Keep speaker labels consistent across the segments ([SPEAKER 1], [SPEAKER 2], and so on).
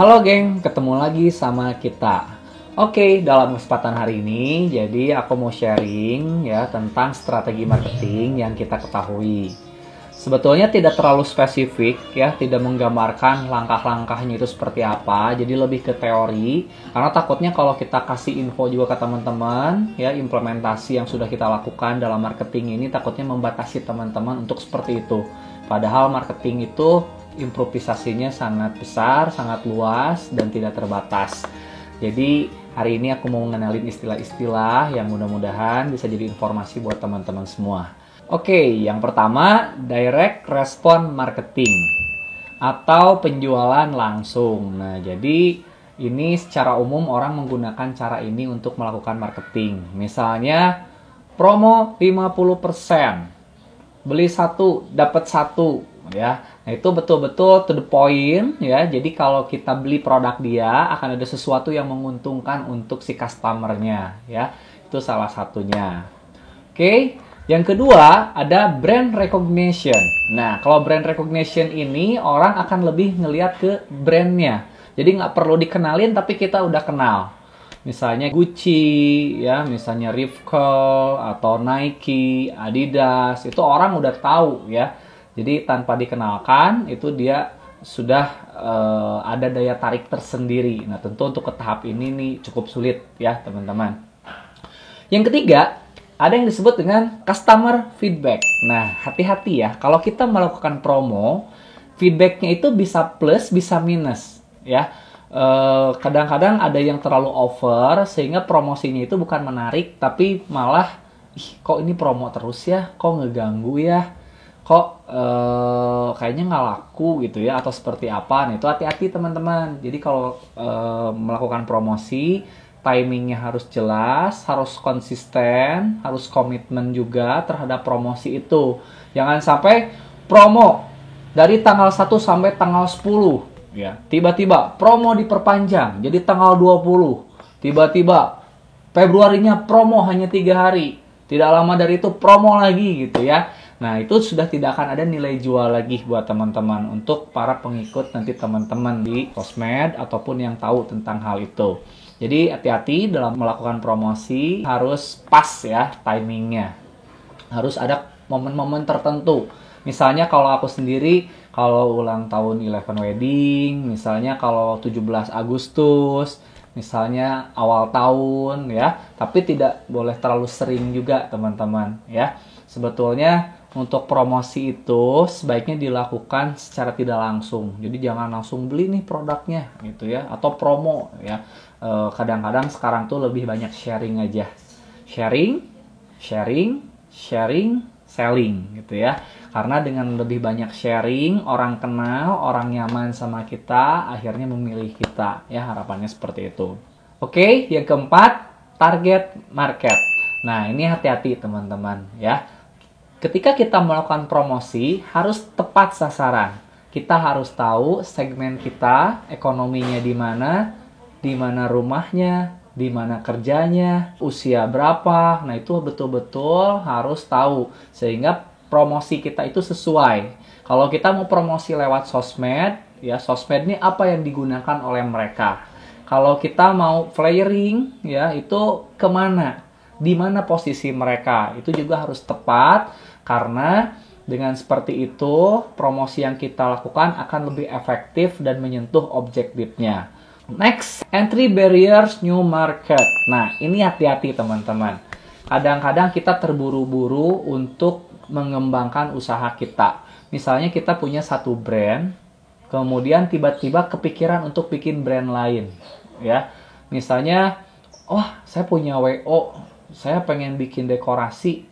[SPEAKER 1] Halo geng, ketemu lagi sama kita. Oke, dalam kesempatan hari ini, jadi aku mau sharing ya tentang strategi marketing yang kita ketahui. Sebetulnya tidak terlalu spesifik ya, tidak menggambarkan langkah-langkahnya itu seperti apa, jadi lebih ke teori. Karena takutnya kalau kita kasih info juga ke teman-teman, ya implementasi yang sudah kita lakukan dalam marketing ini takutnya membatasi teman-teman untuk seperti itu. Padahal marketing itu improvisasinya sangat besar, sangat luas, dan tidak terbatas. Jadi hari ini aku mau mengenalin istilah-istilah yang mudah-mudahan bisa jadi informasi buat teman-teman semua. Oke, yang pertama direct response marketing atau penjualan langsung. Nah, jadi ini secara umum orang menggunakan cara ini untuk melakukan marketing. Misalnya promo 50%, beli satu dapat satu ya. Nah, itu betul-betul to the point ya. Jadi kalau kita beli produk dia akan ada sesuatu yang menguntungkan untuk si customernya ya. Itu salah satunya. Oke. Yang kedua ada brand recognition. Nah, kalau brand recognition ini orang akan lebih ngelihat ke brandnya. Jadi nggak perlu dikenalin tapi kita udah kenal. Misalnya Gucci, ya, misalnya Rivco atau Nike, Adidas, itu orang udah tahu ya. Jadi tanpa dikenalkan itu dia sudah ada daya tarik tersendiri. Nah, tentu untuk ke tahap ini nih cukup sulit ya, teman-teman. Yang ketiga, ada yang disebut dengan customer feedback. Nah, hati-hati ya, kalau kita melakukan promo, feedbacknya itu bisa plus, bisa minus ya. Kadang-kadang ada yang terlalu over sehingga promosinya itu bukan menarik tapi malah kok ini promo terus ya, kok ngeganggu ya, kok kayaknya nggak laku gitu ya, atau seperti apa. Nah, itu hati-hati teman-teman. Jadi kalau melakukan promosi, timingnya harus jelas, harus konsisten, harus komitmen juga terhadap promosi itu. Jangan sampai promo dari tanggal 1 sampai tanggal 10 ya, tiba-tiba promo diperpanjang jadi tanggal 20, tiba-tiba Februarinya promo hanya 3 hari, tidak lama dari itu promo lagi gitu ya. Nah, itu sudah tidak akan ada nilai jual lagi buat teman-teman untuk para pengikut nanti teman-teman di sosmed ataupun yang tahu tentang hal itu. Jadi hati-hati dalam melakukan promosi, harus pas ya timingnya. Harus ada momen-momen tertentu. Misalnya kalau aku sendiri, kalau ulang tahun 11 wedding, misalnya kalau 17 Agustus, misalnya awal tahun ya. Tapi tidak boleh terlalu sering juga teman-teman ya. Sebetulnya untuk promosi itu sebaiknya dilakukan secara tidak langsung. Jadi jangan langsung beli nih produknya gitu ya, atau promo ya. Kadang-kadang sekarang tuh lebih banyak sharing aja. Sharing, sharing, sharing, selling gitu ya. Karena dengan lebih banyak sharing, orang kenal, orang nyaman sama kita, akhirnya memilih kita ya, harapannya seperti itu. Oke, yang keempat, target market. Nah, ini hati-hati teman-teman ya. Ketika kita melakukan promosi, harus tepat sasaran. Kita harus tahu segmen kita, ekonominya di mana rumahnya, di mana kerjanya, usia berapa. Nah, itu betul-betul harus tahu sehingga promosi kita itu sesuai. Kalau kita mau promosi lewat sosmed, ya sosmed ini apa yang digunakan oleh mereka. Kalau kita mau flyering, ya itu kemana? Di mana posisi mereka? Itu juga harus tepat karena dengan seperti itu promosi yang kita lakukan akan lebih efektif dan menyentuh objektifnya. Next, entry barriers new market. Nah, ini hati-hati teman-teman. Kadang-kadang kita terburu-buru untuk mengembangkan usaha kita. Misalnya kita punya satu brand, kemudian tiba-tiba kepikiran untuk bikin brand lain. Ya, misalnya, oh saya punya WO, saya pengen bikin dekorasi.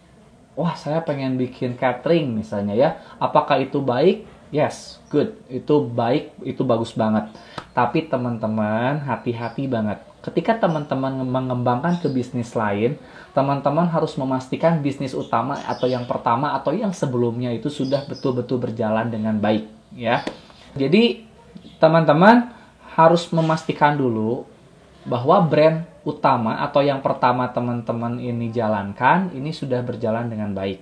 [SPEAKER 1] Wah, saya pengen bikin catering misalnya ya. Apakah itu baik? Yes, good. Itu baik, itu bagus banget. Tapi teman-teman, hati-hati banget. Ketika teman-teman mengembangkan ke bisnis lain, teman-teman harus memastikan bisnis utama atau yang pertama atau yang sebelumnya itu sudah betul-betul berjalan dengan baik, ya. Jadi, teman-teman harus memastikan dulu bahwa brand utama atau yang pertama teman-teman ini jalankan, ini sudah berjalan dengan baik.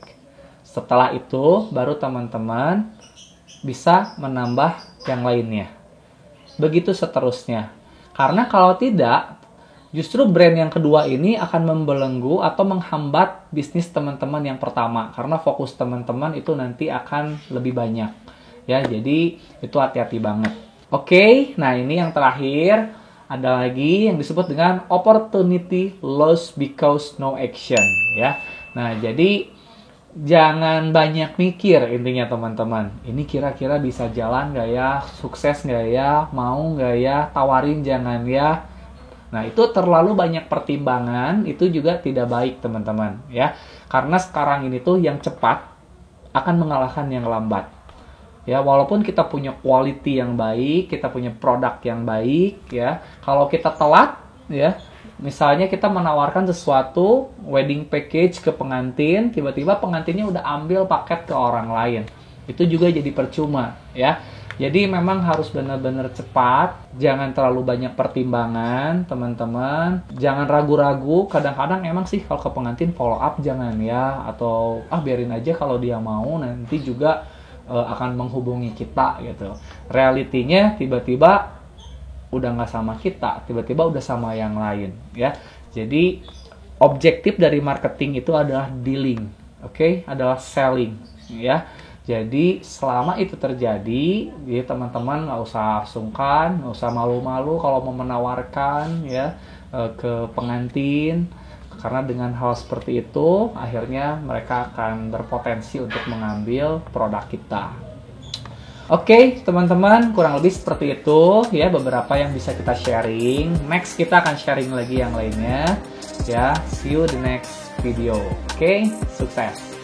[SPEAKER 1] Setelah itu, baru teman-teman bisa menambah yang lainnya. begitu seterusnya. Karena kalau tidak, justru brand yang kedua ini akan membelenggu atau menghambat bisnis teman-teman yang pertama. Karena fokus teman-teman itu nanti akan lebih banyak. Ya, jadi itu hati-hati banget. Oke, nah ini yang terakhir. Ada lagi yang disebut dengan opportunity lost because no action. Ya, nah jadi jangan banyak mikir intinya teman-teman. Ini kira-kira bisa jalan nggak ya? Sukses nggak ya? Mau nggak ya? Tawarin jangan ya? Nah, itu terlalu banyak pertimbangan, itu juga tidak baik, teman-teman, ya. Karena sekarang ini tuh yang cepat akan mengalahkan yang lambat. Ya, walaupun kita punya quality yang baik, kita punya produk yang baik, ya. Kalau kita telat, ya, misalnya kita menawarkan sesuatu wedding package ke pengantin, tiba-tiba pengantinnya udah ambil paket ke orang lain. Itu juga jadi percuma, ya. Jadi memang harus benar-benar cepat, jangan terlalu banyak pertimbangan, teman-teman. Jangan ragu-ragu, kadang-kadang emang sih kalau ke pengantin follow up jangan ya, atau biarin aja kalau dia mau nanti juga akan menghubungi kita gitu. Realitinya tiba-tiba udah nggak sama kita, tiba-tiba udah sama yang lain ya. Jadi objektif dari marketing itu adalah dealing, oke? Adalah selling ya. Jadi selama itu terjadi, ya teman-teman nggak usah sungkan, nggak usah malu-malu kalau mau menawarkan ya ke pengantin, karena dengan hal seperti itu akhirnya mereka akan berpotensi untuk mengambil produk kita. Oke, teman-teman, kurang lebih seperti itu ya beberapa yang bisa kita sharing. Next kita akan sharing lagi yang lainnya ya. See you the next video. Oke, sukses.